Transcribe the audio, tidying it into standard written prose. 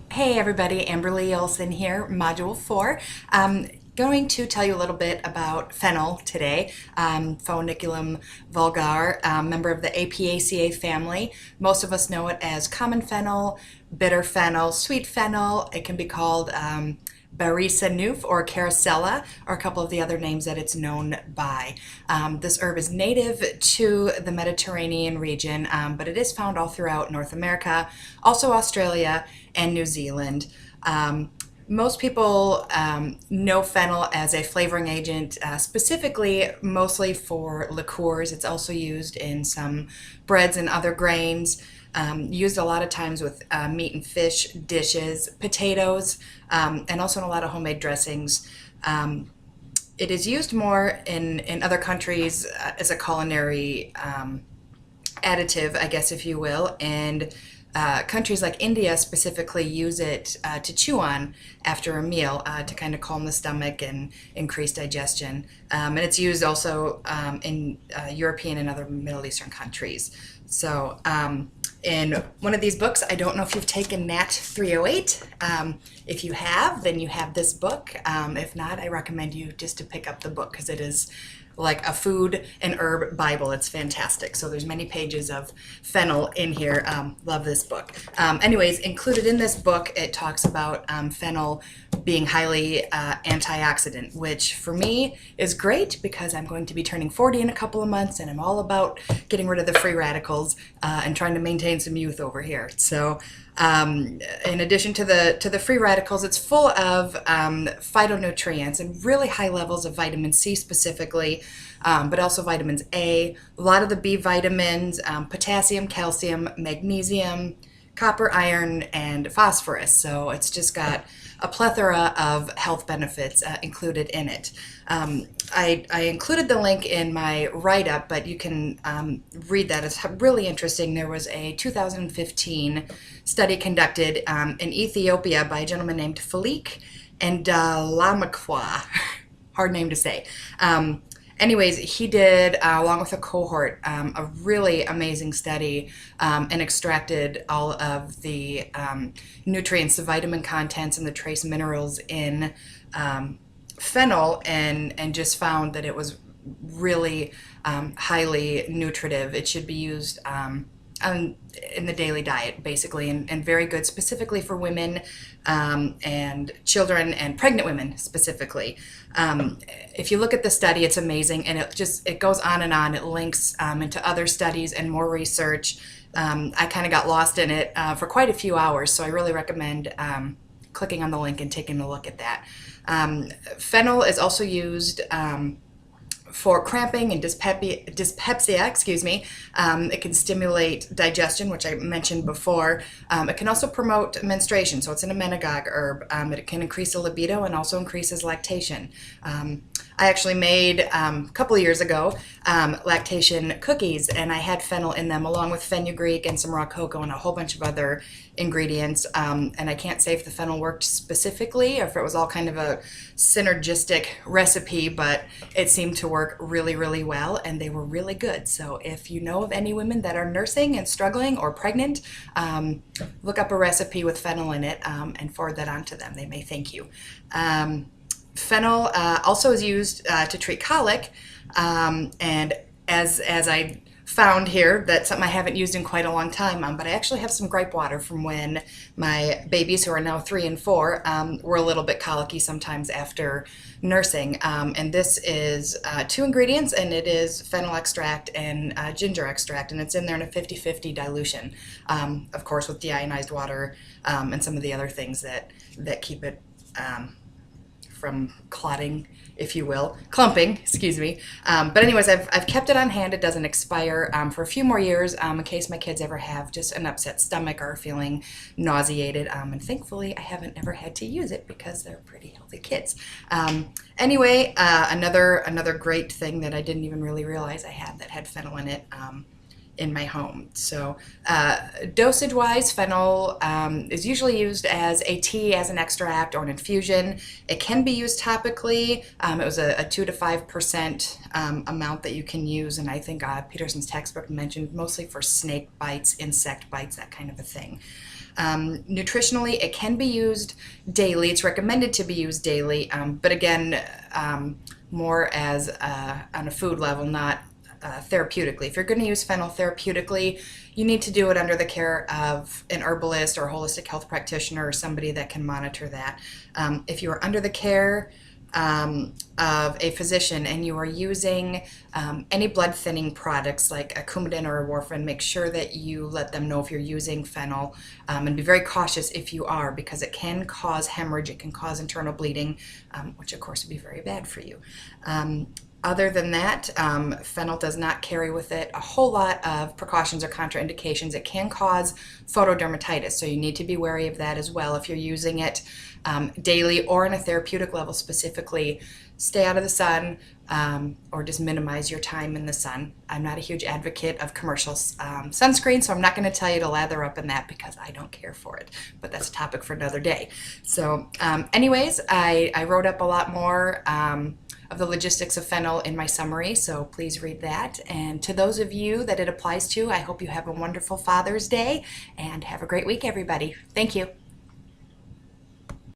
Hey everybody, Amberly Olsen here, Module 4. I'm going to tell you a little bit about fennel today, Phoeniculum vulgar, member of the Apiaceae family. Most of us know it as common fennel, bitter fennel, sweet fennel. It can be called Barisa nuf or Caracella, or a couple of the other names that it's known by. This herb is native to the Mediterranean region, but it is found all throughout North America, also Australia and New Zealand. Most people know fennel as a flavoring agent, specifically mostly for liqueurs. It's also used in some breads and other grains. Used a lot of times with meat and fish dishes, potatoes, and also in a lot of homemade dressings. It is used more in other countries as a culinary additive, I guess, if you will, and countries like India specifically use it to chew on after a meal to kind of calm the stomach and increase digestion. And it's used also in European and other Middle Eastern countries. So in one of these books, I don't know if you've taken Nat 308. If you have, then you have this book. If not, I recommend you just to pick up the book because it is like a food and herb Bible. It's fantastic. So there's many pages of fennel in here. Love this book. Anyways, included in this book, it talks about fennel being highly antioxidant, which for me is great because I'm going to be turning 40 in a couple of months and I'm all about getting rid of the free radicals and trying to maintain some youth over here. So in addition to the free radicals, it's full of phytonutrients and really high levels of vitamin C specifically, but also vitamins A, a lot of the B vitamins, potassium, calcium, magnesium, copper, iron, and phosphorus. So it's just got a plethora of health benefits included in it. I included the link in my write-up, but you can read that. It's really interesting. There was a 2015 study conducted in Ethiopia by a gentleman named Falik and Lamakwa. Hard name to say. Anyways, he did, along with a cohort, a really amazing study and extracted all of the nutrients, the vitamin contents, and the trace minerals in fennel and just found that it was really highly nutritive. It should be used in the daily diet, basically, and very good specifically for women and children and pregnant women specifically. If you look at the study, it's amazing, and it goes on and on. It links into other studies and more research. I kind of got lost in it for quite a few hours, so I really recommend clicking on the link and taking a look at that. Fennel is also used for cramping and dyspepsia, excuse me. It can stimulate digestion, which I mentioned before. It can also promote menstruation, so it's an emmenagogue herb. It can increase the libido and also increases lactation. I actually made, a couple of years ago, lactation cookies, and I had fennel in them along with fenugreek and some raw cocoa and a whole bunch of other ingredients. And I can't say if the fennel worked specifically or if it was all kind of a synergistic recipe, but it seemed to work really, really well, and they were really good. So if you know of any women that are nursing and struggling or pregnant, look up a recipe with fennel in it and forward that on to them. They may thank you. Fennel also is used to treat colic, and as I found here, that's something I haven't used in quite a long time, but I actually have some gripe water from when my babies, who are now 3 and 4, were a little bit colicky sometimes after nursing. And this is 2 ingredients, and it is fennel extract and ginger extract, and it's in there in a 50-50 dilution, of course with deionized water and some of the other things that keep it from clotting, if you will, clumping, excuse me. But anyways, I've kept it on hand. It doesn't expire for a few more years in case my kids ever have just an upset stomach or feeling nauseated. And thankfully, I haven't ever had to use it because they're pretty healthy kids. Anyway, another great thing that I didn't even really realize I had that had fennel in it in my home. So dosage wise, fennel is usually used as a tea, as an extract, or an infusion. It can be used topically. It was a 2 to 5% amount that you can use, and I think Peterson's textbook mentioned mostly for snake bites, insect bites, that kind of a thing. Nutritionally, it can be used daily. It's recommended to be used daily, but again, more as on a food level, not therapeutically. If you're going to use fennel therapeutically, you need to do it under the care of an herbalist or a holistic health practitioner or somebody that can monitor that. If you are under the care of a physician and you are using any blood thinning products like a Coumadin or a warfarin, make sure that you let them know if you're using fennel, and be very cautious if you are, because it can cause hemorrhage, it can cause internal bleeding, which of course would be very bad for you. Other than that, fennel does not carry with it a whole lot of precautions or contraindications. It can cause photodermatitis, so you need to be wary of that as well. If you're using it daily or in a therapeutic level specifically, stay out of the sun, or just minimize your time in the sun. I'm not a huge advocate of commercial sunscreen, so I'm not going to tell you to lather up in that because I don't care for it, but that's a topic for another day. So anyways, I wrote up a lot more of the logistics of fennel in my summary, so please read that. And to those of you that it applies to, I hope you have a wonderful Father's Day and have a great week, everybody. Thank you.